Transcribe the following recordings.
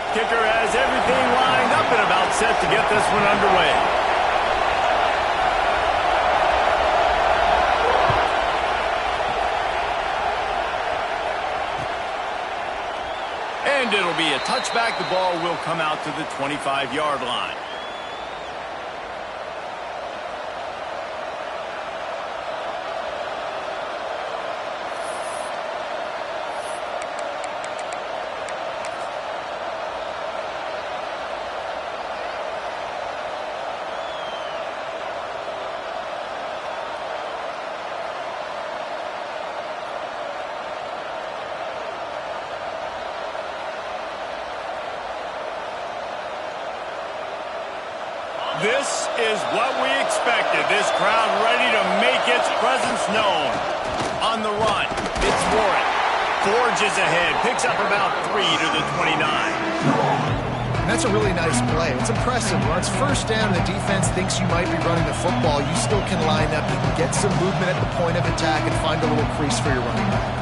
Kicker has everything lined up and about set to get this one underway. And it'll be a touchback. The ball will come out to the 25-yard line. This is what we expected. This crowd ready to make its presence known. On the run, it's Warren. Forges ahead, picks up about 3 to the 29. That's a really nice play. It's impressive. When it's first down and the defense thinks you might be running the football, you still can line up. You can get some movement at the point of attack and find a little crease for your running back.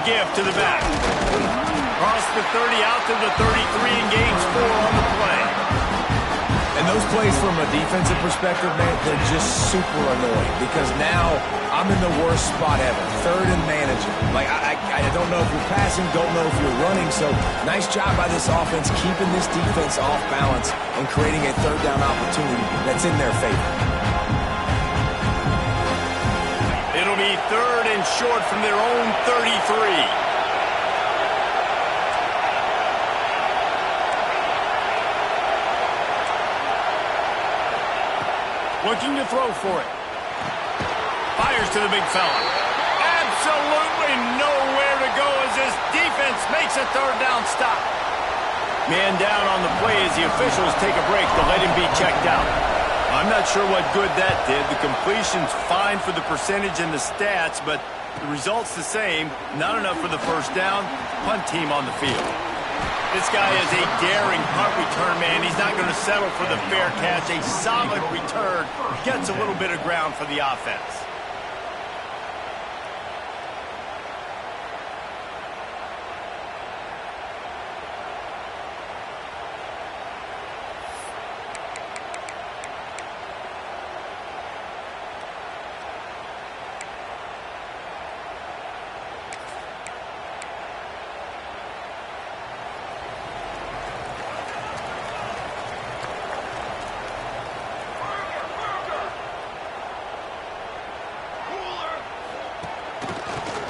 Give to the back. Cross the 30 out to the 33 and gains 4 on the play. And those plays from a defensive perspective, man, they're just super annoying because now I'm in the worst spot ever. Third and managing. Like, I don't know if you're passing, don't know if you're running. So nice job by this offense keeping this defense off balance and creating a third down opportunity that's in their favor. It'll be 3rd and short from their own 33. Looking to throw for it. Fires to the big fella. Absolutely nowhere to go as this defense makes a third down stop. Man down on the play as the officials take a break to let him be checked out. I'm not sure what good that did. The completion's fine for the percentage and the stats, but the result's the same. Not enough for the first down. Punt team on the field. This guy is a daring punt return man. He's not going to settle for the fair catch. A solid return gets a little bit of ground for the offense.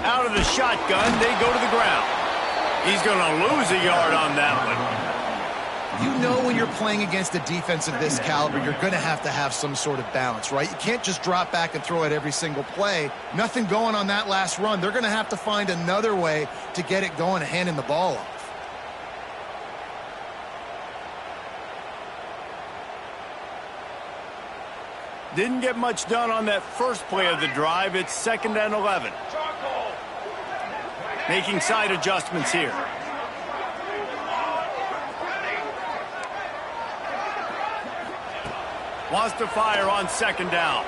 Out of the shotgun, they go to the ground. He's going to lose a yard on that one. You know when you're playing against a defense of this caliber, you're going to have some sort of balance, right? You can't just drop back and throw it every single play. Nothing going on that last run. They're going to have to find another way to get it going and handing the ball off. Didn't get much done on that first play of the drive. It's 2nd and 11. Making side adjustments here. Wants to fire on 2nd down.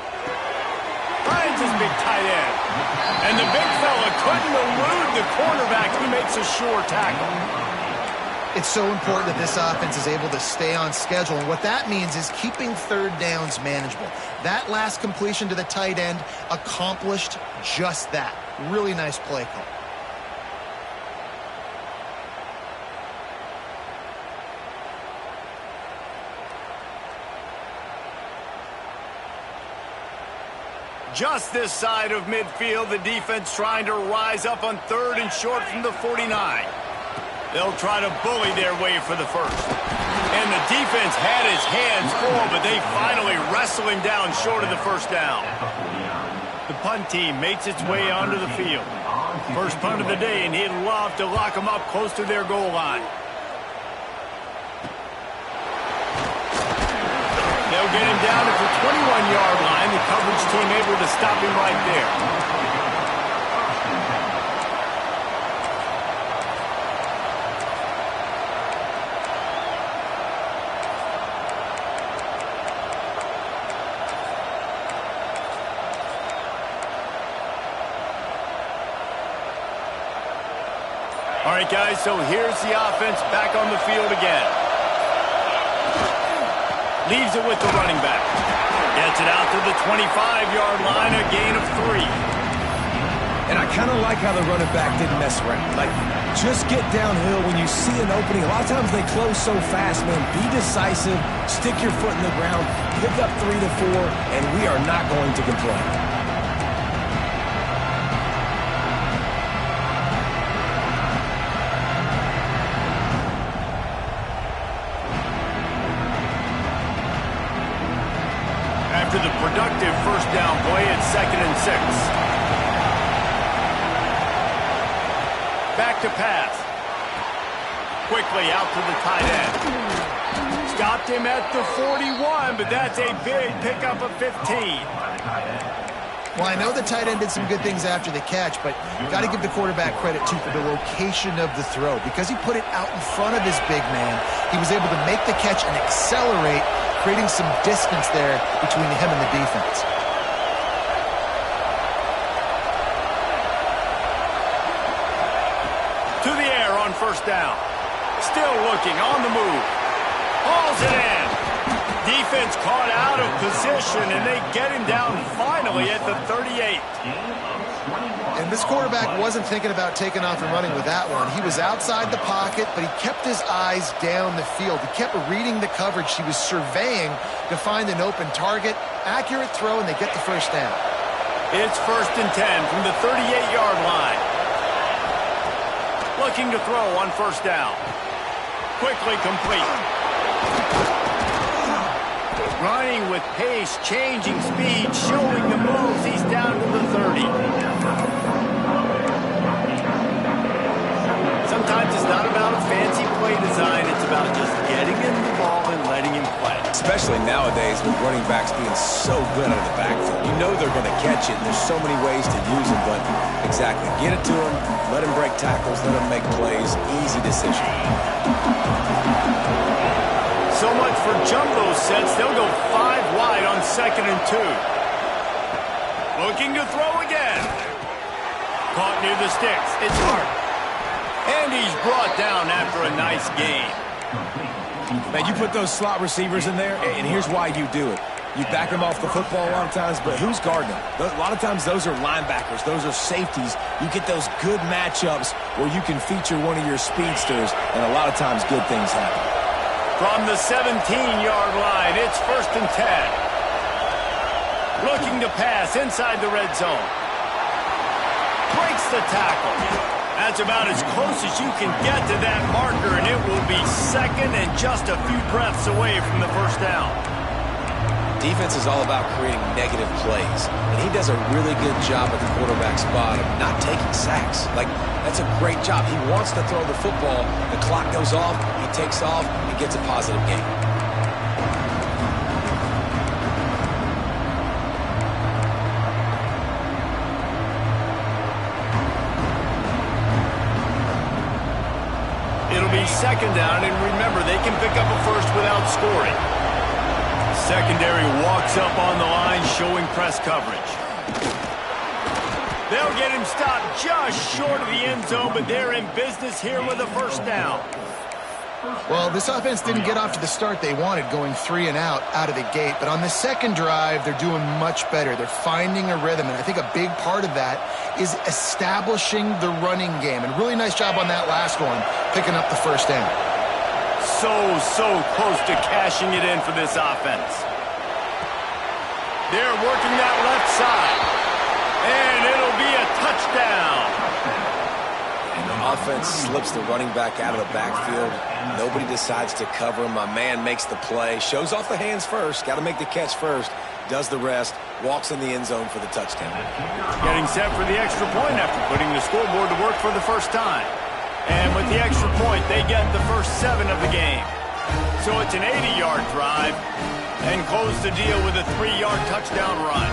Finds his big tight end. And the big fella couldn't elude the cornerback. He makes a sure tackle. It's so important that this offense is able to stay on schedule. And what that means is keeping third downs manageable. That last completion to the tight end accomplished just that. Really nice play call. Just this side of midfield, the defense trying to rise up on 3rd and short from the 49. They'll try to bully their way for the first. And the defense had his hands full, but they finally wrestle him down short of the first down. The punt team makes its way onto the field. First punt of the day, and he'd love to lock them up close to their goal line. They'll get him down at the 21-yard line. The coverage team able to stop him right there. All right, guys, so here's the offense back on the field again. Leaves it with the running back. Gets it out to the 25-yard line, a gain of 3. And I kind of like how the running back didn't mess around. Like, just get downhill when you see an opening. A lot of times they close so fast, man. Be decisive, stick your foot in the ground, pick up 3 to 4, and we are not going to complain. After the productive first down play, it's 2nd and 6. Back to pass. Quickly out to the tight end. Stopped him at the 41, but that's a big pickup of 15. Well, I know the tight end did some good things after the catch, but you got to give the quarterback credit, too, for the location of the throw. Because he put it out in front of his big man, he was able to make the catch and accelerate, creating some distance there between him and the defense. To the air on first down. Still looking, on the move. Hauls it in. Defense caught out of position, and they get him down finally at the 38. And this quarterback wasn't thinking about taking off and running with that one. He was outside the pocket, but he kept his eyes down the field. He kept reading the coverage. He was surveying to find an open target. Accurate throw, and they get the first down. It's 1st and 10 from the 38-yard line. Looking to throw on first down. Quickly complete. Running with pace, changing speed, showing the moves. He's down to the 30. Sometimes it's not about a fancy play design. It's about just getting him the ball and letting him play. Especially nowadays with running backs being so good out of the backfield. You know they're going to catch it. There's so many ways to use them, but exactly. Get it to them, let them break tackles, let them make plays. Easy decision. So much for jumbo sets. They'll go 5 wide on 2nd and 2. Looking to throw again. Caught near the sticks. It's Hart. And he's brought down after a nice gain. Man, you put those slot receivers in there, and here's why you do it. You back them off the football a lot of times, but who's guarding them? A lot of times those are linebackers. Those are safeties. You get those good matchups where you can feature one of your speedsters, and a lot of times good things happen. From the 17-yard line, it's 1st and 10. Looking to pass inside the red zone. Breaks the tackle. That's about as close as you can get to that marker, and it will be 2nd and just a few breaths away from the first down. Defense is all about creating negative plays, and he does a really good job at the quarterback spot of not taking sacks. Like, that's a great job. He wants to throw the football. The clock goes off. He takes off and gets a positive gain. It'll be 2nd down, and remember, they can pick up a first without scoring. Secondary walks up on the line, showing press coverage. They'll get him stopped just short of the end zone, but they're in business here with a first down. Well, this offense didn't get off to the start they wanted, going 3 and out of the gate. But on the second drive, they're doing much better. They're finding a rhythm, and I think a big part of that is establishing the running game. And really nice job on that last one, picking up the first down. So close to cashing it in for this offense. They're working that left side. And it'll be a touchdown. And the offense slips the running back out of the backfield. Nobody decides to cover him. My man makes the play. Shows off the hands first. Got to make the catch first. Does the rest. Walks in the end zone for the touchdown. Getting set for the extra point after putting the scoreboard to work for the first time. And with the extra point, they get the first 7 of the game. So it's an 80-yard drive. And close the deal with a 3-yard touchdown run.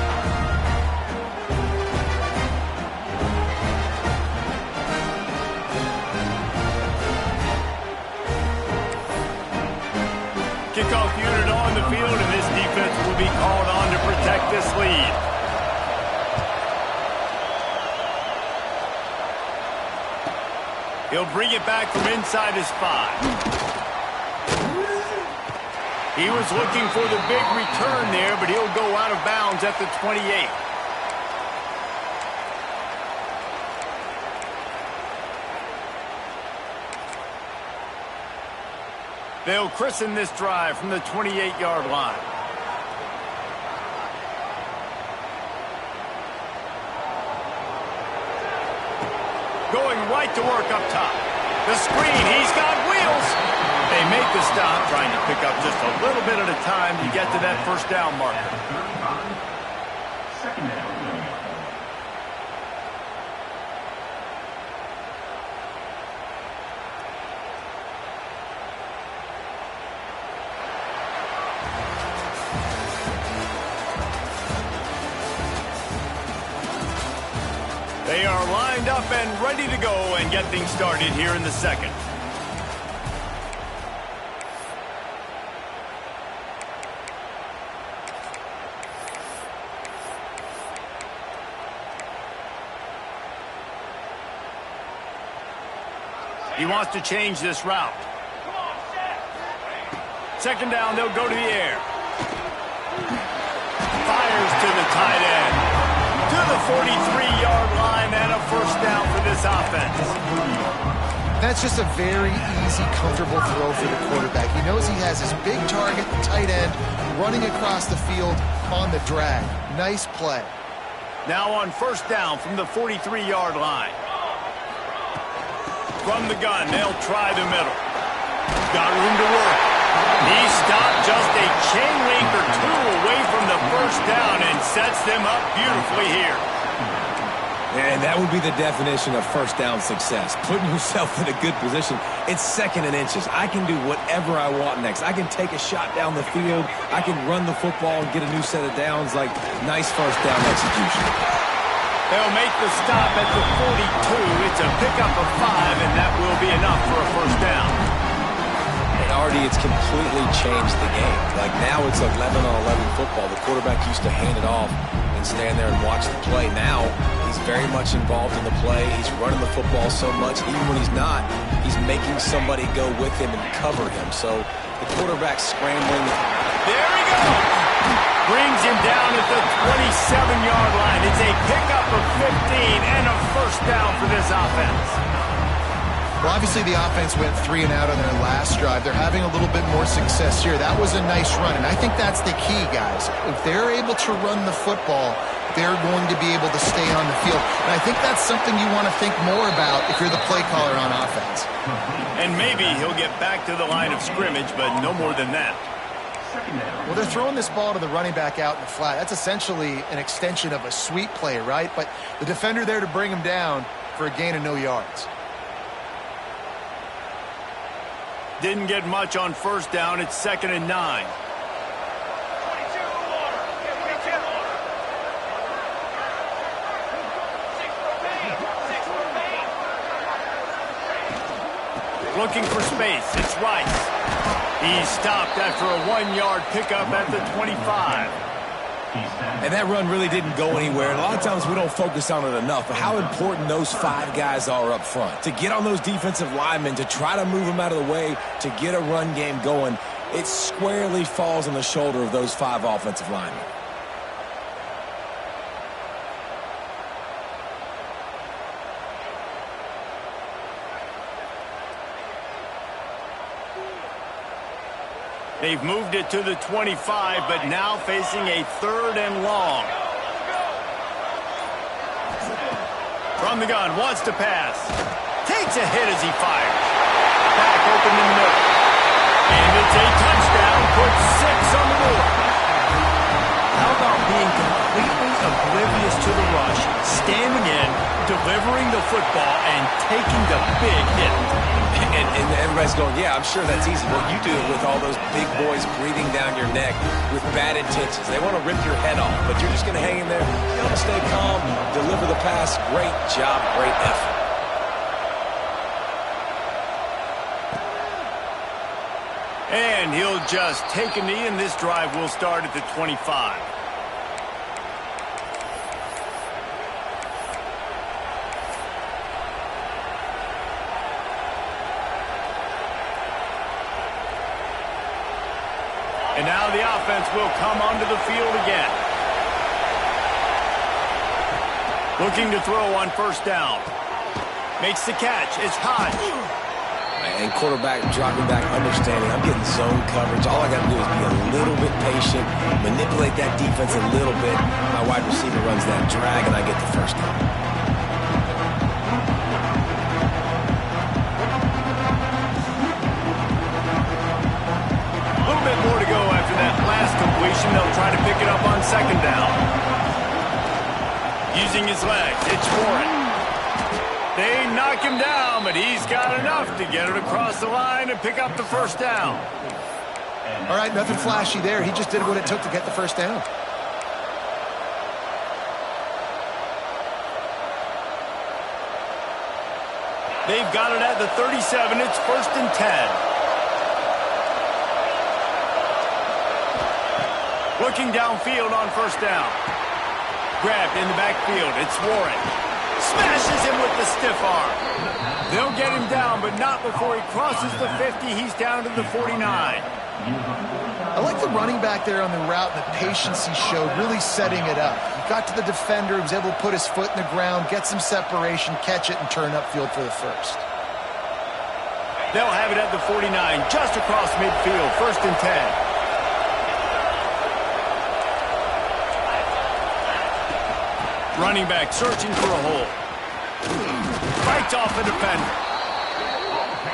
Kickoff unit on the field, and this defense will be called on to protect this lead. He'll bring it back from inside his 5. He was looking for the big return there, but he'll go out of bounds at the 28. They'll christen this drive from the 28-yard line. Going right to work up top. The screen, he's got wheels. They make the stop, trying to pick up just a little bit at a time to get to that first down marker. Second down. They are lined up and ready to go and get things started here in the second. He wants to change this route. Second down, they'll go to the air. Fires to the tight end. To the 43-yard line and a first down for this offense. That's just a very easy, comfortable throw for the quarterback. He knows he has his big target, the tight end, running across the field on the drag. Nice play. Now on first down from the 43-yard line. From the gun, they'll try the middle. Got room to work. He stopped just a chain link or two away from the first down and sets them up beautifully here. And that would be the definition of first down success. Putting yourself in a good position. It's second and inches. I can do whatever I want next. I can take a shot down the field. I can run the football and get a new set of downs. Like, nice first down execution. They'll make the stop at the 42. It's a pickup of 5, and that will be enough for a first down. And Artie, it's completely changed the game. Like, now it's 11-on-11 football. The quarterback used to hand it off and stand there and watch the play. Now he's very much involved in the play. He's running the football so much. Even when he's not, he's making somebody go with him and cover him. So the quarterback's scrambling. There he goes. Brings him down at the 27-yard line. It's a pickup of 15 and a first down for this offense. Well, obviously the offense went 3 and out on their last drive. They're having a little bit more success here. That was a nice run, and I think that's the key, guys. If they're able to run the football, they're going to be able to stay on the field. And I think that's something you want to think more about if you're the play caller on offense. And maybe he'll get back to the line of scrimmage, but no more than that. Well, they're throwing this ball to the running back out in the flat. That's essentially an extension of a sweep play, right? But the defender there to bring him down for a gain of no yards. Didn't get much on first down. It's 2nd and 9. Looking for space. It's Rice. He stopped after a 1-yard pickup at the 25. And that run really didn't go anywhere. And a lot of times we don't focus on it enough, but how important those 5 guys are up front. To get on those defensive linemen, to try to move them out of the way, to get a run game going, it squarely falls on the shoulder of those 5 offensive linemen. They've moved it to the 25, but now facing a 3rd and long. From the gun, wants to pass. Takes a hit as he fires. Back open in the middle. And it's a touchdown, puts 6 on the board. How about being completely oblivious to the rush, standing in, delivering the football, and taking the big hit. And everybody's going, yeah, I'm sure that's easy. Well, you do it with all those big boys breathing down your neck with bad intentions. They want to rip your head off, but you're just going to hang in there. You want to stay calm, deliver the pass. Great job, great effort. And he'll just take a knee, and this drive will start at the 25. And now the offense will come onto the field again. Looking to throw on first down. Makes the catch. It's Hodge. And quarterback dropping back, understanding I'm getting zone coverage. All I got to do is be a little bit patient, manipulate that defense a little bit. My wide receiver runs that drag, and I get the first down. A little bit more to go after that last completion. They'll try to pick it up on second down. Using his legs, it's Warren. They knock him down, but he's got enough to get it across the line and pick up the first down. All right, nothing flashy there. He just did what it took to get the first down. They've got it at the 37. It's 1st and 10. Looking downfield on first down. Grabbed in the backfield. It's Warren. Smashes him with the stiff arm. They'll get him down, but not before he crosses the 50. He's down to the 49. I like the running back there on the route, the patience he showed, really setting it up. He got to the defender, he was able to put his foot in the ground, get some separation, catch it, and turn upfield for the first. They'll have it at the 49, just across midfield, 1st and 10. Running back searching for a hole. Fights off the defender.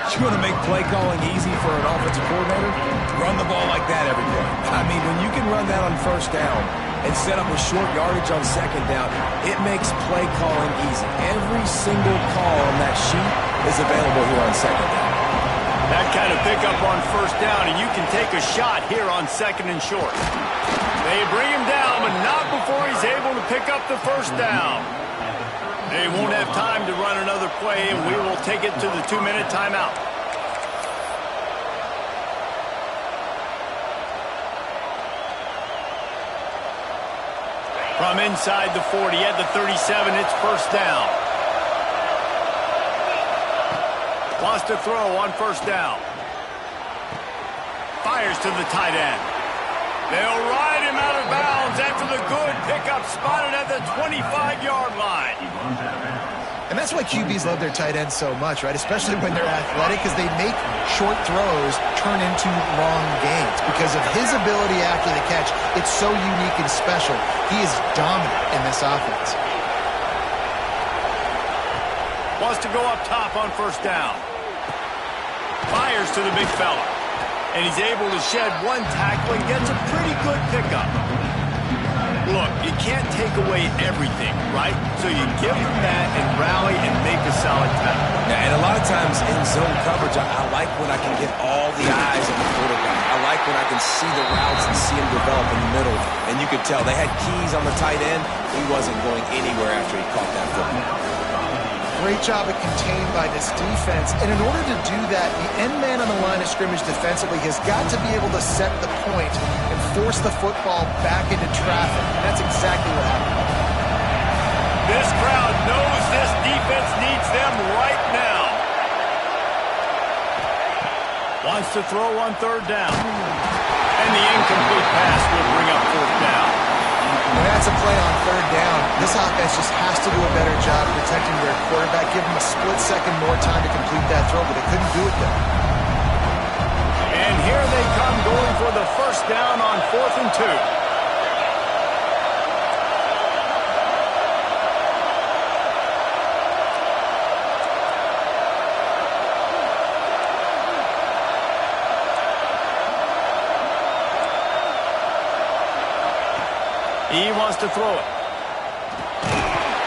You want to make play calling easy for an offensive coordinator? Run the ball like that every play. I mean, when you can run that on first down and set up a short yardage on second down, it makes play calling easy. Every single call on that sheet is available here on second down. That kind of pickup on first down, and you can take a shot here on 2nd and short. They bring him down, but not before he's able to pick up the first down. They won't have time to run another play, and we will take it to the 2-minute timeout. From inside the 40 at the 37, it's first down. Wants to throw on first down. Fires to the tight end. They'll ride him out of bounds after the good pickup spotted at the 25-yard line. And that's why QBs love their tight ends so much, right? Especially when they're athletic, because they make short throws turn into long gains. Because of his ability after the catch, it's so unique and special. He is dominant in this offense. Wants to go up top on first down. Fires to the big fella. And he's able to shed one tackle and gets a pretty good pickup. Look, you can't take away everything, right? So you give him that and rally and make a solid tackle. Yeah, and a lot of times in zone coverage, I like when I can get all the eyes on the quarterback. I like when I can see the routes and see him develop in the middle. And you could tell they had keys on the tight end. He wasn't going anywhere after he caught that football. Great job at contained by this defense. And in order to do that, the end man on the line of scrimmage defensively has got to be able to set the point and force the football back into traffic. And that's exactly what happened. This crowd knows this defense needs them right now. Wants to throw on third down. And the incomplete pass will bring up fourth down. When that's a play on third down, this offense just has to do a better job protecting their quarterback, give him a split second more time to complete that throw, but they couldn't do it there. And here they come going for the first down on 4th and 2. He wants to throw it.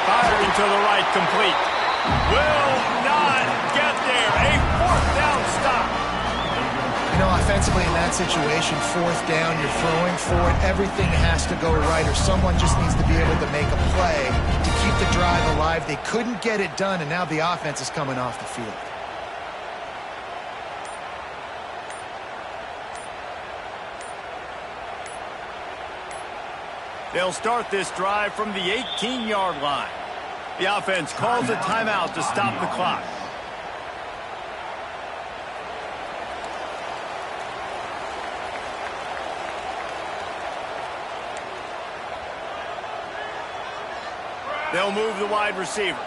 Firing to the right, complete. Will not get there. A fourth down stop. You know, offensively in that situation, fourth down, you're throwing for it. Everything has to go right, or someone just needs to be able to make a play to keep the drive alive. They couldn't get it done, and now the offense is coming off the field. They'll start this drive from the 18-yard line. The offense calls a timeout to stop the clock. They'll move the wide receiver.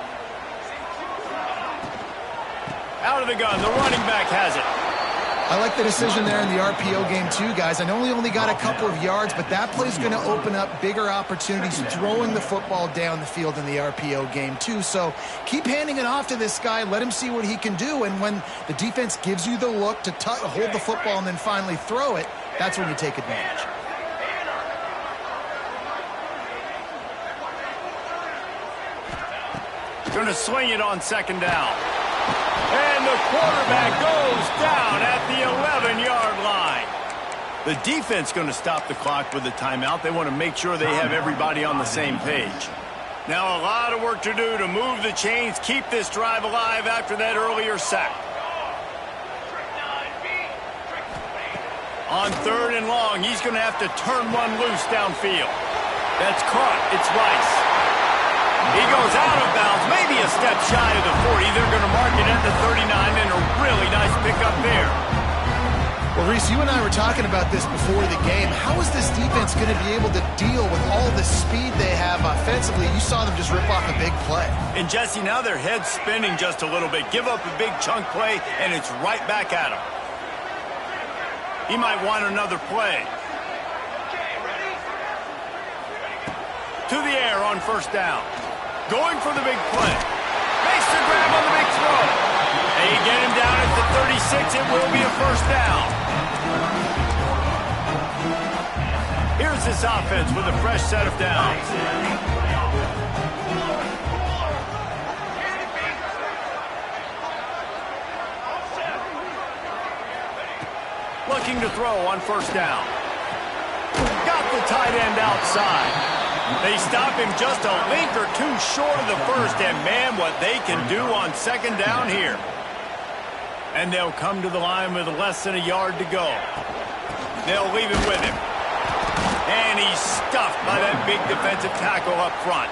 Out of the gun, the running back has it. I like the decision there in the RPO game too, guys. I know he only got a couple of yards, but that play's going to open up bigger opportunities throwing the football down the field in the RPO game too. So keep handing it off to this guy. Let him see what he can do. And when the defense gives you the look to hold the football and then finally throw it, that's when you take advantage. Going to swing it on second down. And the quarterback goes down at the 11-yard line. The defense going to stop the clock with a timeout. They want to make sure they have everybody on the same page. Now a lot of work to do to move the chains, keep this drive alive after that earlier sack. On third and long, he's going to have to turn one loose downfield. That's caught. It's Rice. He goes out of bounds, maybe a step shy of the 40. They're going to mark it at the 39, and a really nice pickup there. Well, Reese, you and I were talking about this before the game. How is this defense going to be able to deal with all the speed they have offensively? You saw them just rip off a big play. And, Jesse, now their head's spinning just a little bit. Give up a big chunk play, and it's right back at him. He might want another play. To the air on first down. Going for the big play. Makes the grab on the big throw. They get him down at the 36. It will be a first down. Here's this offense with a fresh set of downs. Looking to throw on first down. Got the tight end outside. They stop him just a link or two short of the first, and man, what they can do on second down here. And they'll come to the line with less than a yard to go. They'll leave it with him. And he's stuffed by that big defensive tackle up front.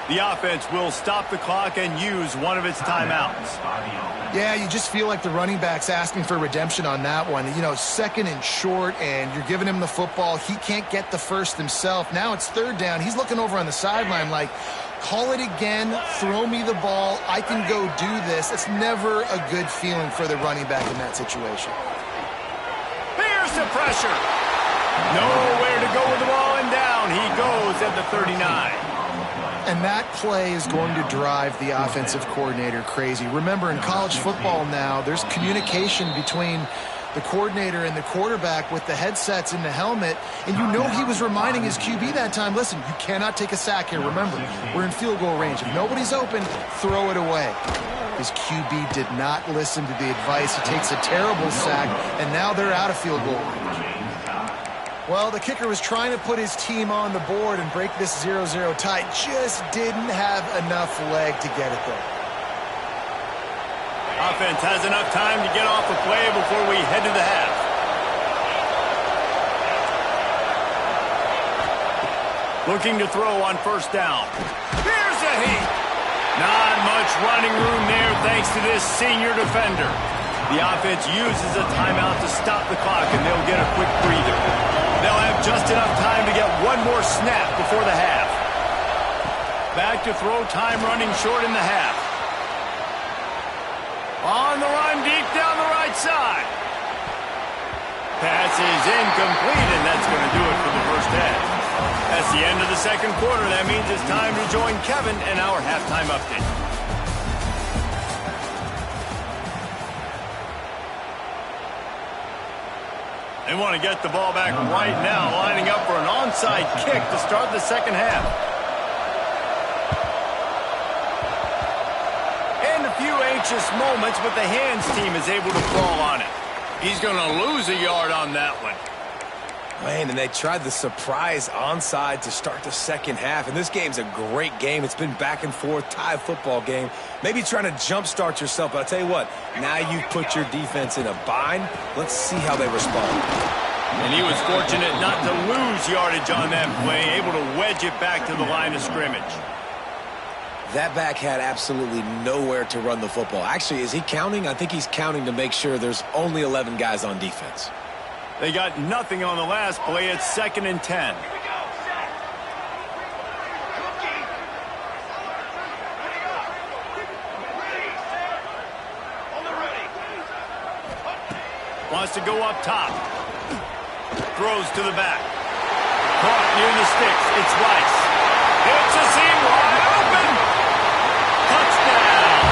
The offense will stop the clock and use one of its timeouts. Yeah, you just feel like the running back's asking for redemption on that one. You know, second and short, and you're giving him the football. He can't get the first himself. Now it's third down. He's looking over on the sideline like, call it again, throw me the ball, I can go do this. It's never a good feeling for the running back in that situation. Here's the pressure. Nowhere to go with the ball, and down he goes at the 39. And that play is going to drive the offensive coordinator crazy. Remember, in college football now, there's communication between the coordinator and the quarterback with the headsets in the helmet, and you know he was reminding his QB that time, listen, you cannot take a sack here. Remember, we're in field goal range. If nobody's open, throw it away. His QB did not listen to the advice. He takes a terrible sack, and now they're out of field goal range. Well, the kicker was trying to put his team on the board and break this 0-0 tie. Just didn't have enough leg to get it there. Offense has enough time to get off the play before we head to the half. Looking to throw on first down. Here's a heat. Not much running room there thanks to this senior defender. The offense uses a timeout to stop the clock, and they'll get a quick breather. They'll have just enough time to get one more snap before the half. Back to throw time running short in the half. On the run deep down the right side. Pass is incomplete, and that's going to do it for the first half. That's the end of the second quarter. That means it's time to join Kevin in our halftime update. They want to get the ball back right now, lining up for an onside kick to start the second half. anxious moments, but the hands team is able to fall on it. He's going to lose a yard on that one. Man, and they tried the surprise onside to start the second half, and this game's a great game. It's been back and forth, tie football game. Maybe trying to jumpstart yourself, but I'll tell you what, now you've put your defense in a bind. Let's see how they respond. And he was fortunate not to lose yardage on that play, able to wedge it back to the line of scrimmage. That back had absolutely nowhere to run the football. Actually, is he counting? I think he's counting to make sure there's only 11 guys on defense. They got nothing on the last play. It's 2nd and 10. Wants to go up top. Throws to the back. Caught near the sticks. It's Rice. It's a seam wide open. Touchdown.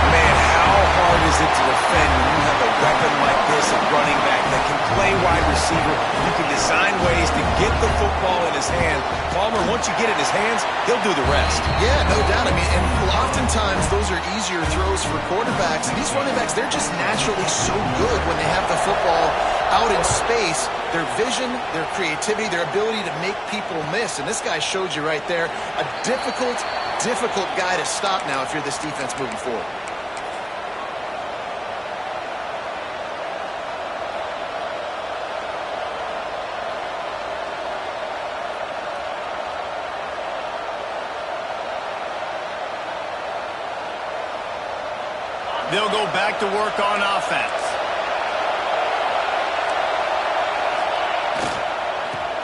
Man, how hard is it to defend when you have a weapon like this, a running back that can play wide receiver? You can design ways to get the football in his hand. Palmer, once you get it in his hands, he'll do the rest. Yeah, no doubt. I mean, and oftentimes those are easier throws for quarterbacks. And these running backs, they're just naturally so good when they have the football out in space. Their vision, their creativity, their ability to make people miss. And this guy showed you right there, a difficult guy to stop now if you're this defense moving forward. They'll go back to work on offense.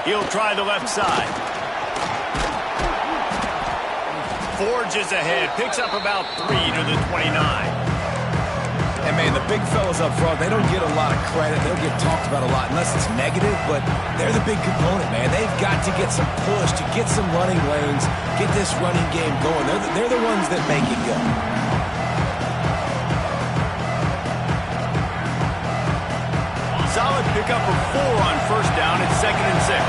He'll try the left side. Forges ahead. Picks up about 3 to the 29. And, man, the big fellas up front, they don't get a lot of credit. They'll get talked about a lot unless it's negative, but they're the big component, man. They've got to get some push, to get some running lanes, get this running game going. They're the ones that make it go. Solid pickup of 4 on first down. It's 2nd and 6.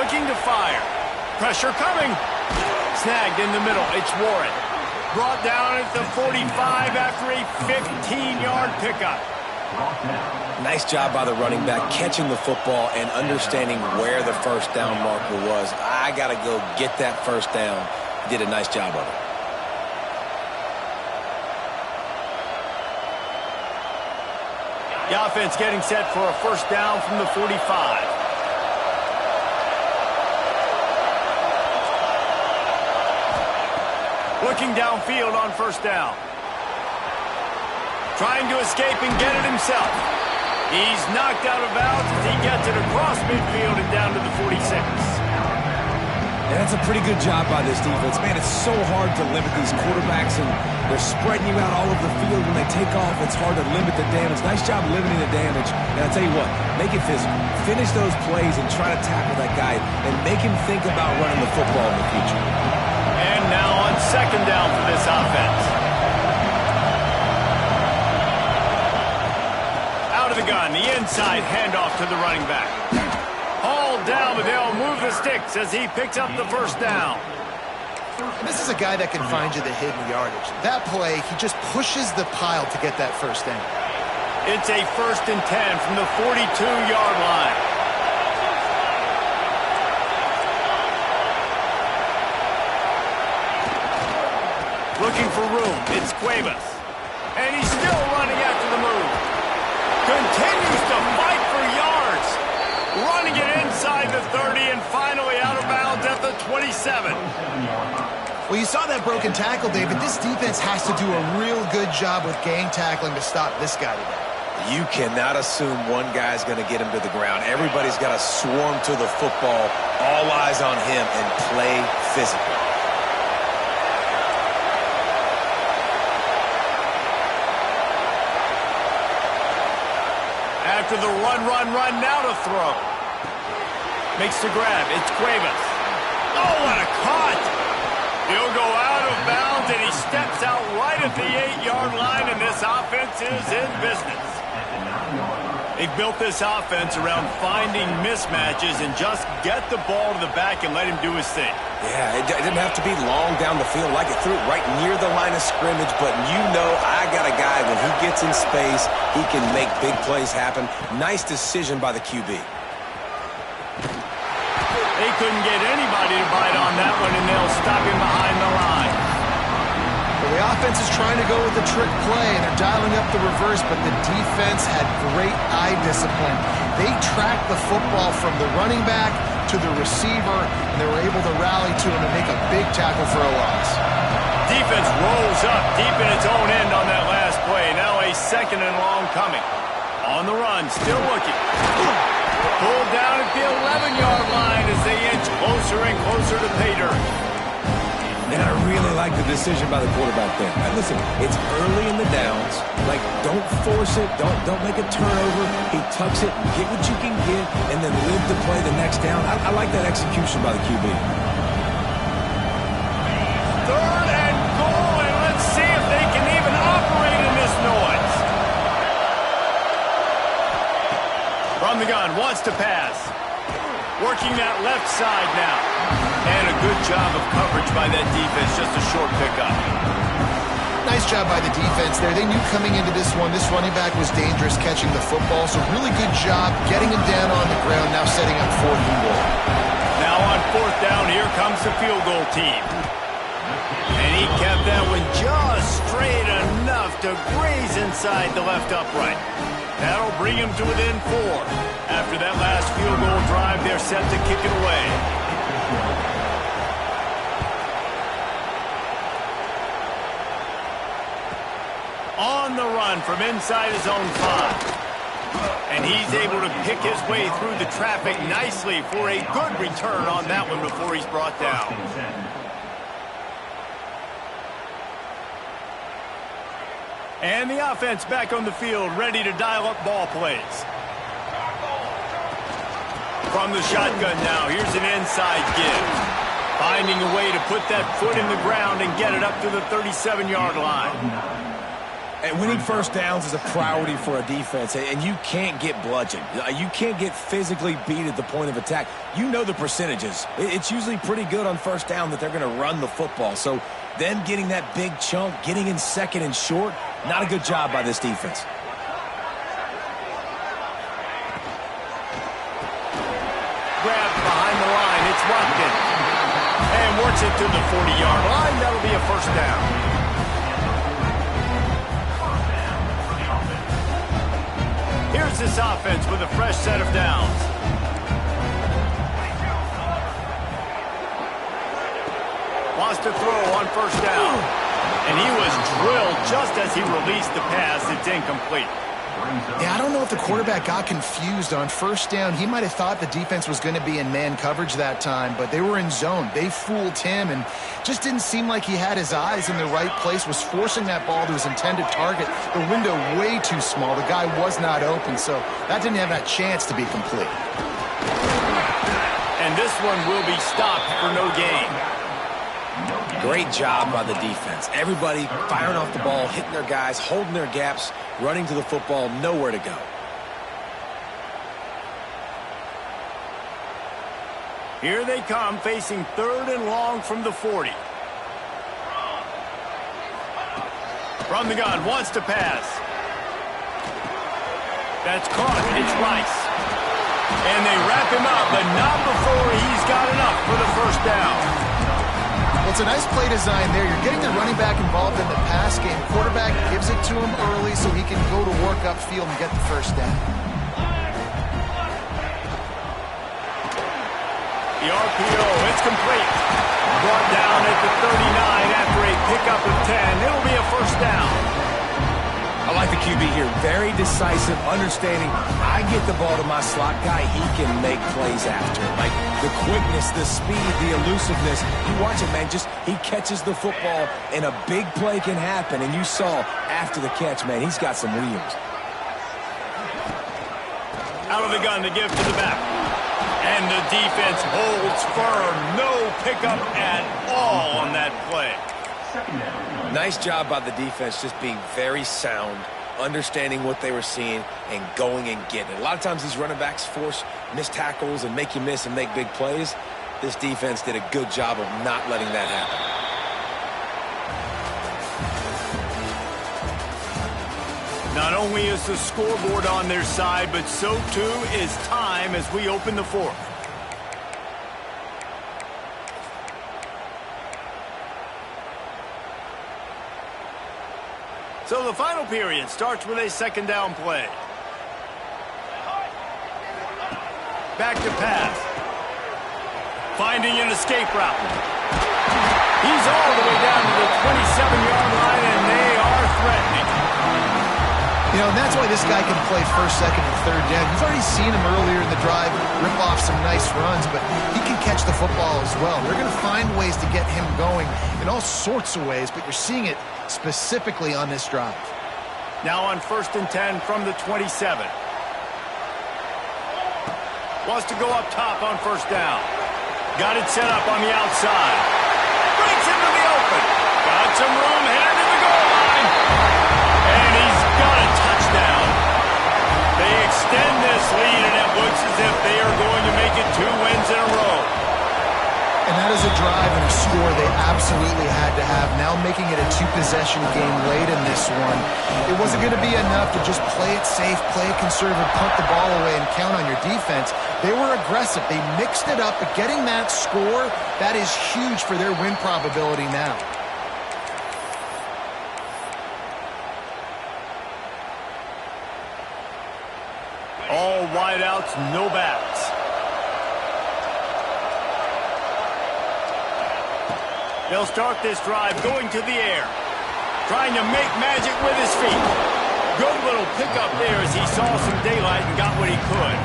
Looking to fire. Pressure coming. Snagged in the middle. It's Warren. Brought down at the 45 after a 15-yard pickup. Nice job by the running back catching the football and understanding where the first down marker was. I got to go get that first down. He did a nice job of it. The offense getting set for a first down from the 45. Looking downfield on first down. Trying to escape and get it himself. He's knocked out of bounds as he gets it across midfield and down to the 46. And that's a pretty good job by this defense. Man, it's so hard to limit these quarterbacks, and they're spreading you out all over the field. When they take off, it's hard to limit the damage. Nice job limiting the damage. And I'll tell you what, make it physical. Finish those plays and try to tackle that guy and make him think about running the football in the future. And now on second down for this offense. Out of the gun, the inside handoff to the running back. Hauled down, but they'll move the sticks as he picks up the first down. And this is a guy that can find you the hidden yardage. That play, he just pushes the pile to get that first down. It's a 1st and 10 from the 42-yard line. Looking for room. It's Cuevas. And he's still running after the move. Continues to fight for yards. Running it inside the 30 and finally out of bounds at the 27. Well, you saw that broken tackle, David. This defense has to do a real good job with gang tackling to stop this guy today. You cannot assume one guy's going to get him to the ground. Everybody's got to swarm to the football. All eyes on him and play physical. After the run, now to throw. Makes the grab. It's Cuevas. Oh, what a cut! He'll go out of bounds, and he steps out right at the 8-yard line, and this offense is in business. They've built this offense around finding mismatches and just get the ball to the back and let him do his thing. Yeah, it didn't have to be long down the field. Like it threw it right near the line of scrimmage, but you know I got a guy, when he gets in space, he can make big plays happen. Nice decision by the QB. They couldn't get anybody to bite on that one, and they'll stop him behind the line. Well, the offense is trying to go with the trick play, and they're dialing up the reverse, but the defense had great eye discipline. They tracked the football from the running back to the receiver, and they were able to rally to him and make a big tackle for a loss. Defense rolls up deep in its own end on that last play. Now a 2nd and long coming. On the run, still looking. Pulled down at the 11-yard line as they inch closer and closer to pay dirt. And I really like the decision by the quarterback there. Now, listen, it's early in the downs. Like, don't force it. Don't make a turnover. He tucks it, get what you can get, and then live to play the next down. I like that execution by the QB. 3rd and goal, and let's see if they can even operate in this noise. From the gun, wants to pass. Working that left side now. And a good job of coverage by that defense, just a short pickup. Nice job by the defense there. They knew coming into this one, this running back was dangerous catching the football, so really good job getting him down on the ground, now setting up 4th and goal. Now on 4th down, here comes the field goal team. And he kept that one just straight enough to graze inside the left upright. That'll bring him to within 4. After that last field goal drive, they're set to kick it away. On the run from inside his own 5. And he's able to pick his way through the traffic nicely for a good return on that one before he's brought down. And the offense back on the field, ready to dial up ball plays. From the shotgun now, here's an inside give. Finding a way to put that foot in the ground and get it up to the 37-yard line. And winning first downs is a priority for a defense, and you can't get bludgeoned. You can't get physically beat at the point of attack. You know the percentages. It's usually pretty good on first down that they're going to run the football. So them getting that big chunk, getting in 2nd and short, not a good job by this defense. Grabbed behind the line, it's Watkins. And works it to the 40-yard line. That'll be a first down. Here's this offense with a fresh set of downs. Wants to throw on first down. And he was drilled just as he released the pass. It's incomplete. Yeah, I don't know if the quarterback got confused on first down. He might have thought the defense was going to be in man coverage that time, but they were in zone. They fooled him and just didn't seem like he had his eyes in the right place, was forcing that ball to his intended target. The window way too small. The guy was not open, so that didn't have that chance to be complete. And this one will be stopped for no gain. Great job by the defense. Everybody firing off the ball, hitting their guys, holding their gaps, running to the football, nowhere to go. Here they come, facing 3rd and long from the 40. From the gun, wants to pass. That's caught. It's Rice. And they wrap him up, but not before he's got enough for the first down. Well, it's a nice play design there. You're getting the running back involved in the pass game. Quarterback gives it to him early so he can go to work upfield and get the first down. The RPO, it's complete. Brought down at the 39 after a pickup of 10. It'll be a first down. I like the QB here. Very decisive, understanding. I get the ball to my slot guy. He can make plays after. Like the quickness, the speed, the elusiveness. You watch it, man. Just he catches the football, and a big play can happen. And you saw after the catch, man, he's got some wheels. Out of the gun to give to the back. And the defense holds firm. No pickup at all on that play. Nice job by the defense, just being very sound, understanding what they were seeing and going and getting it. A lot of times these running backs force missed tackles and make you miss and make big plays. This defense did a good job of not letting that happen. Not only is the scoreboard on their side, but so too is time as we open the fourth. So the final period starts with a second down play. Back to pass. Finding an escape route. He's all the way down to the 27-yard line, and they are threatening. You know, and that's why this guy can play first, second, and third down. You've already seen him earlier in the drive rip off some nice runs, but he can catch the football as well. They're going to find ways to get him going in all sorts of ways, but you're seeing it specifically on this drive. Now on 1st and 10 from the 27. Wants to go up top on first down. Got it set up on the outside. Breaks into the open. Got some room, headed to the goal line. And he's got a touchdown. They extend this lead, and it looks as if they are going to make it 2 wins in a row. And that is a drive and a score they absolutely had to have. Now making it a 2-possession game late in this one. It wasn't going to be enough to just play it safe, play it conservative, punt the ball away, and count on your defense. They were aggressive. They mixed it up, but getting that score, that is huge for their win probability now. All wideouts, no backs. They'll start this drive going to the air. Trying to make magic with his feet. Good little pickup there as he saw some daylight and got what he could.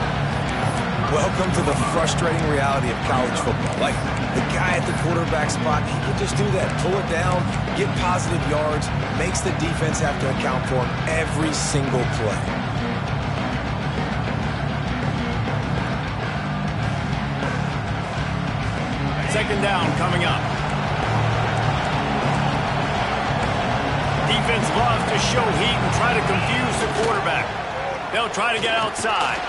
Welcome to the frustrating reality of college football. Like, the guy at the quarterback spot, he can just do that. Pull it down, get positive yards, makes the defense have to account for him every single play. Second down coming up. Defense loves to show heat and try to confuse the quarterback. They'll try to get outside.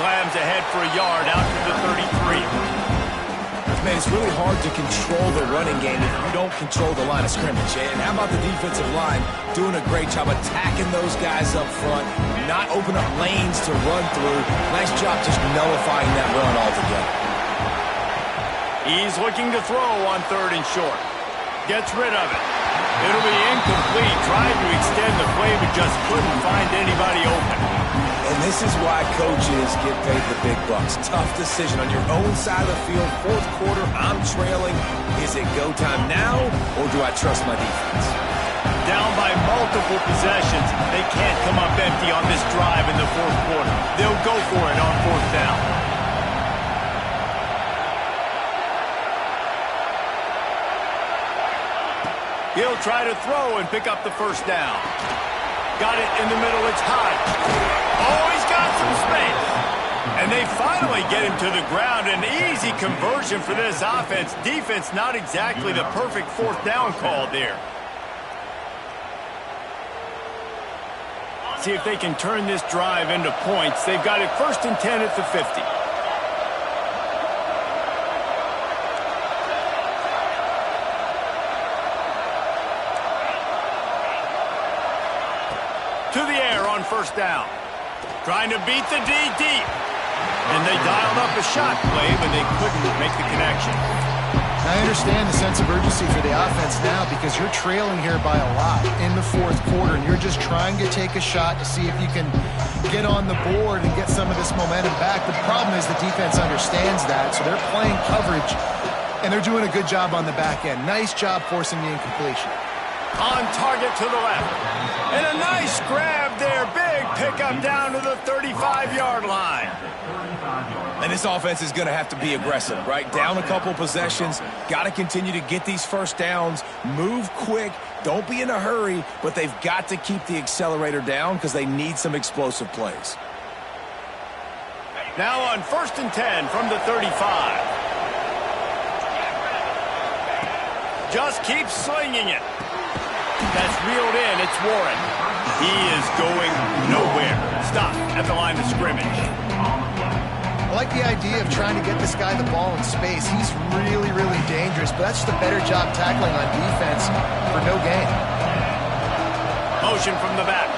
Slams ahead for a yard out to the 33. Man, it's really hard to control the running game if you don't control the line of scrimmage. And how about the defensive line doing a great job attacking those guys up front, not open up lanes to run through. Nice job just nullifying that run altogether. He's looking to throw on 3rd and short. Gets rid of it. It'll be incomplete. Tried to extend the play, but just couldn't find anybody open. And this is why coaches get paid the big bucks. Tough decision on your own side of the field. 4th quarter, I'm trailing. Is it go time now, or do I trust my defense? Down by multiple possessions. They can't come up empty on this drive in the 4th quarter. They'll go for it on 4th down. He'll try to throw and pick up the first down. Got it in the middle. It's high. Oh, he's got some space. And they finally get him to the ground. An easy conversion for this offense. Defense not exactly the perfect 4th down call there. See if they can turn this drive into points. They've got it 1st and 10 at the 50. To the air on 1st down. Trying to beat the D deep. And they dialed up a shot play, but they couldn't make the connection. I understand the sense of urgency for the offense now because you're trailing here by a lot in the 4th quarter, and you're just trying to take a shot to see if you can get on the board and get some of this momentum back. The problem is the defense understands that, so they're playing coverage, and they're doing a good job on the back end. Nice job forcing the incompletion. On target to the left. And a nice grab there. Big pickup down to the 35-yard line. And this offense is going to have to be aggressive, right? Down a couple possessions. Got to continue to get these first downs. Move quick. Don't be in a hurry. But they've got to keep the accelerator down because they need some explosive plays. Now on 1st and 10 from the 35. Just keep slinging it. That's reeled in. It's Warren. He is going nowhere. Stop at the line of scrimmage. I like the idea of trying to get this guy the ball in space. He's really, really dangerous, but that's just a better job tackling on defense for no gain. Motion from the back.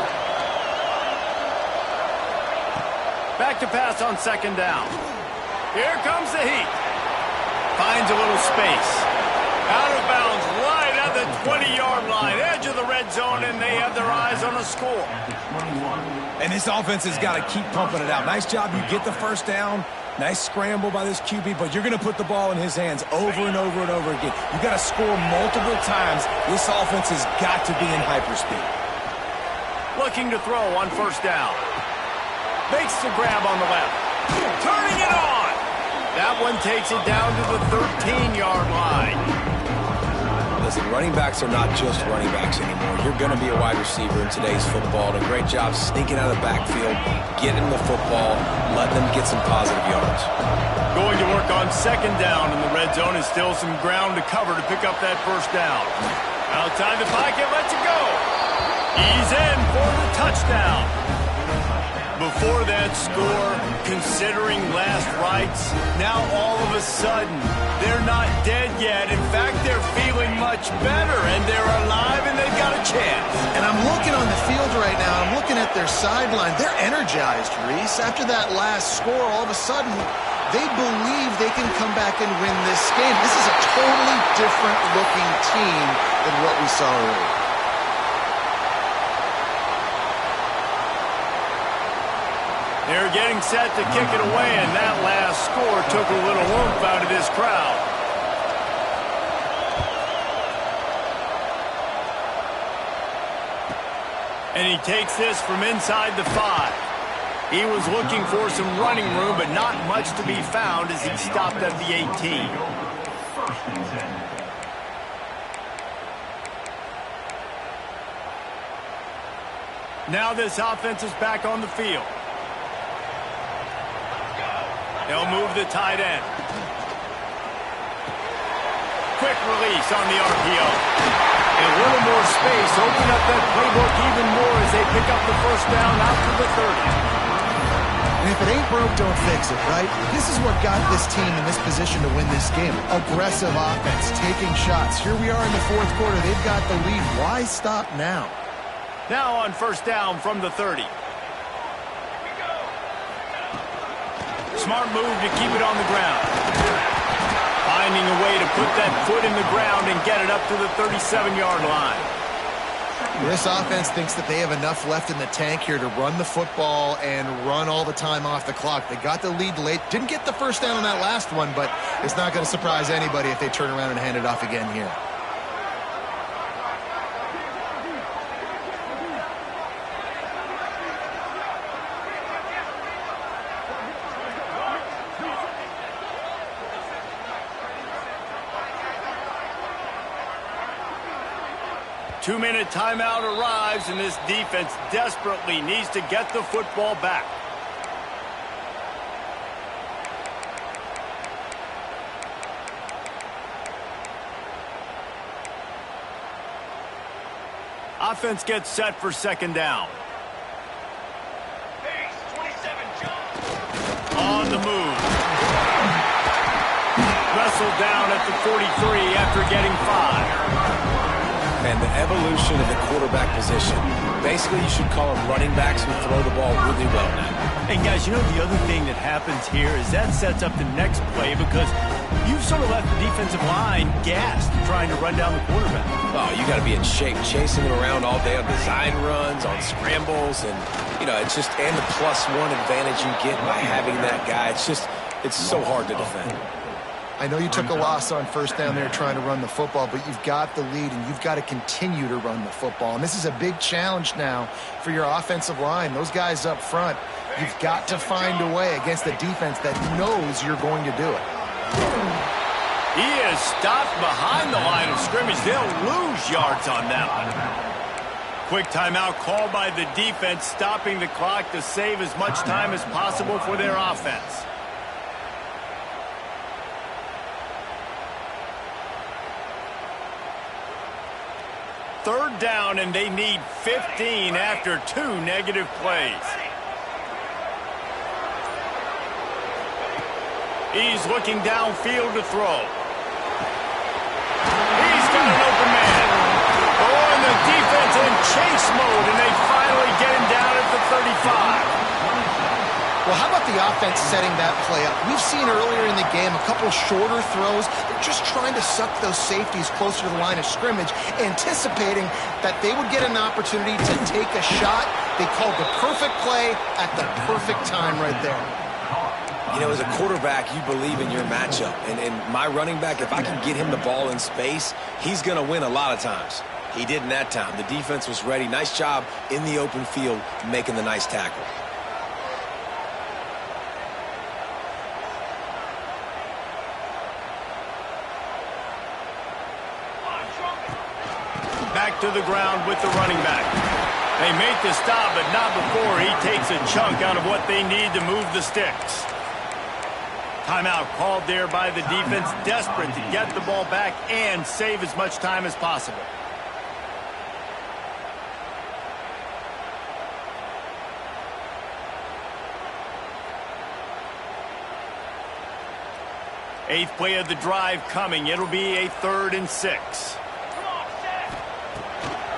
Back to pass on second down. Here comes the heat. Finds a little space. Out of bounds, right at the 20-yard line. Edge of the red zone, and they have their eyes on a score. And this offense has got to keep pumping it out. Nice job. You get the first down. Nice scramble by this QB, but you're going to put the ball in his hands over and over and over again. You got to score multiple times. This offense has got to be in hyperspeed. Looking to throw on first down. Makes the grab on the left. Turning it on. That one takes it down to the 13-yard line. Listen, running backs are not just running backs anymore. You're going to be a wide receiver in today's football. And a great job sneaking out of the backfield, getting the football, letting them get some positive yards. Going to work on second down in the red zone is still some ground to cover to pick up that first down. Outside the pocket, lets it go. He's in for the touchdown. Before that score, considering last rites, now all of a sudden, they're not dead yet. In fact, they're feeling much better, and they're alive, and they've got a chance. And I'm looking on the field right now. I'm looking at their sideline. They're energized, Reese. After that last score, all of a sudden, they believe they can come back and win this game. This is a totally different-looking team than what we saw earlier. They're getting set to kick it away, and that last score took a little oomph out of this crowd. And he takes this from inside the 5. He was looking for some running room, but not much to be found as he stopped at the 18. Now this offense is back on the field. They'll move the tight end. Quick release on the RPO. And a little more space, open up that playbook even more as they pick up the first down out to the 30. And if it ain't broke, don't fix it, right? This is what got this team in this position to win this game. Aggressive offense, taking shots. Here we are in the fourth quarter. They've got the lead. Why stop now? Now on first down from the 30. Smart move to keep it on the ground. Finding a way to put that foot in the ground and get it up to the 37-yard line. This offense thinks that they have enough left in the tank here to run the football and run all the time off the clock. They got the lead late. Didn't get the first down on that last one, but it's not going to surprise anybody if they turn around and hand it off again here. 2-minute timeout arrives, and this defense desperately needs to get the football back. Offense gets set for second down. On the move. Wrestled down at the 43 after getting 5. And the evolution of the quarterback position. Basically, you should call them running backs who throw the ball really well now. And guys, you know the other thing that happens here is that sets up the next play because you've sort of left the defensive line gassed trying to run down the quarterback. Oh, you got to be in shape, chasing him around all day on design runs, on scrambles, and you know it's just and the +1 advantage you get by having that guy. It's so hard to defend. I know you took a loss on first down there trying to run the football, but you've got the lead, and you've got to continue to run the football. And this is a big challenge now for your offensive line. Those guys up front, you've got to find a way against a defense that knows you're going to do it. He is stopped behind the line of scrimmage. They'll lose yards on that one. Quick timeout called by the defense, stopping the clock to save as much time as possible for their offense. third down, and they need 15 after 2 negative plays. He's looking downfield to throw. He's got an open man. Oh, and the defense in chase mode, and they finally get him down at the 35. Well, how about the offense setting that play up? We've seen earlier in the game a couple shorter throws. They're just trying to suck those safeties closer to the line of scrimmage, anticipating that they would get an opportunity to take a shot. They called the perfect play at the perfect time right there. You know, as a quarterback, you believe in your matchup. And my running back, if I can get him the ball in space, he's going to win a lot of times. He didn't that time. The defense was ready. Nice job in the open field making the nice tackle. Back to the ground with the running back. They make the stop, but not before he takes a chunk out of what they need to move the sticks. Timeout called there by the defense, desperate to get the ball back and save as much time as possible. Eighth play of the drive coming. It'll be a 3rd and 6.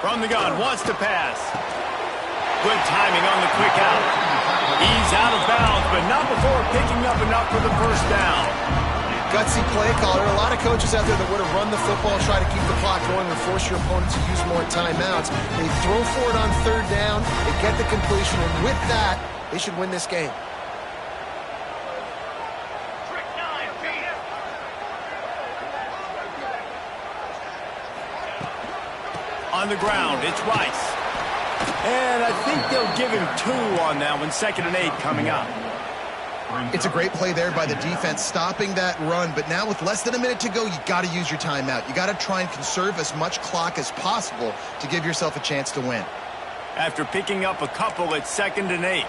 From the gun, wants to pass. Good timing on the quick out. He's out of bounds, but not before picking up enough for the first down. Gutsy play caller. A lot of coaches out there that would have run the football, try to keep the clock going, or force your opponent to use more timeouts. They throw for it on 3rd down. They get the completion, and with that, they should win this game. On the ground, it's Rice. And I think they'll give him 2 on that one. 2nd and 8 coming up. It's a great play there by the defense, stopping that run. But now with less than a minute to go, you got to use your timeout. You got to try and conserve as much clock as possible to give yourself a chance to win. After picking up a couple at 2nd and 8.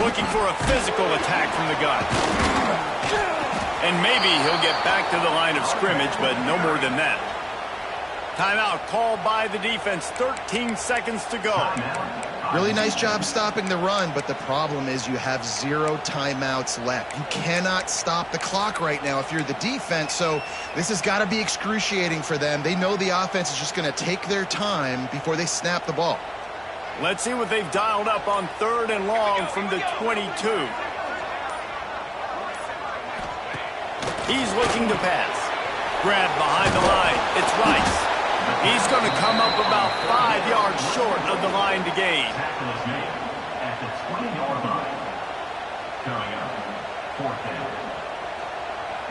Looking for a physical attack from the gun. And maybe he'll get back to the line of scrimmage, but no more than that. Timeout called by the defense. 13 seconds to go. Really nice job stopping the run, but the problem is you have 0 timeouts left. You cannot stop the clock right now if you're the defense, so this has got to be excruciating for them. They know the offense is just going to take their time before they snap the ball. Let's see what they've dialed up on 3rd and long from the 22. He's looking to pass. Grabbed behind the line. It's Rice. He's going to come up about 5 yards short of the line to gain. At the 20-yard line. Coming up, 4th down.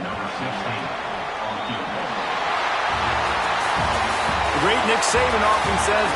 Number 16 on the field. The great Nick Saban often says,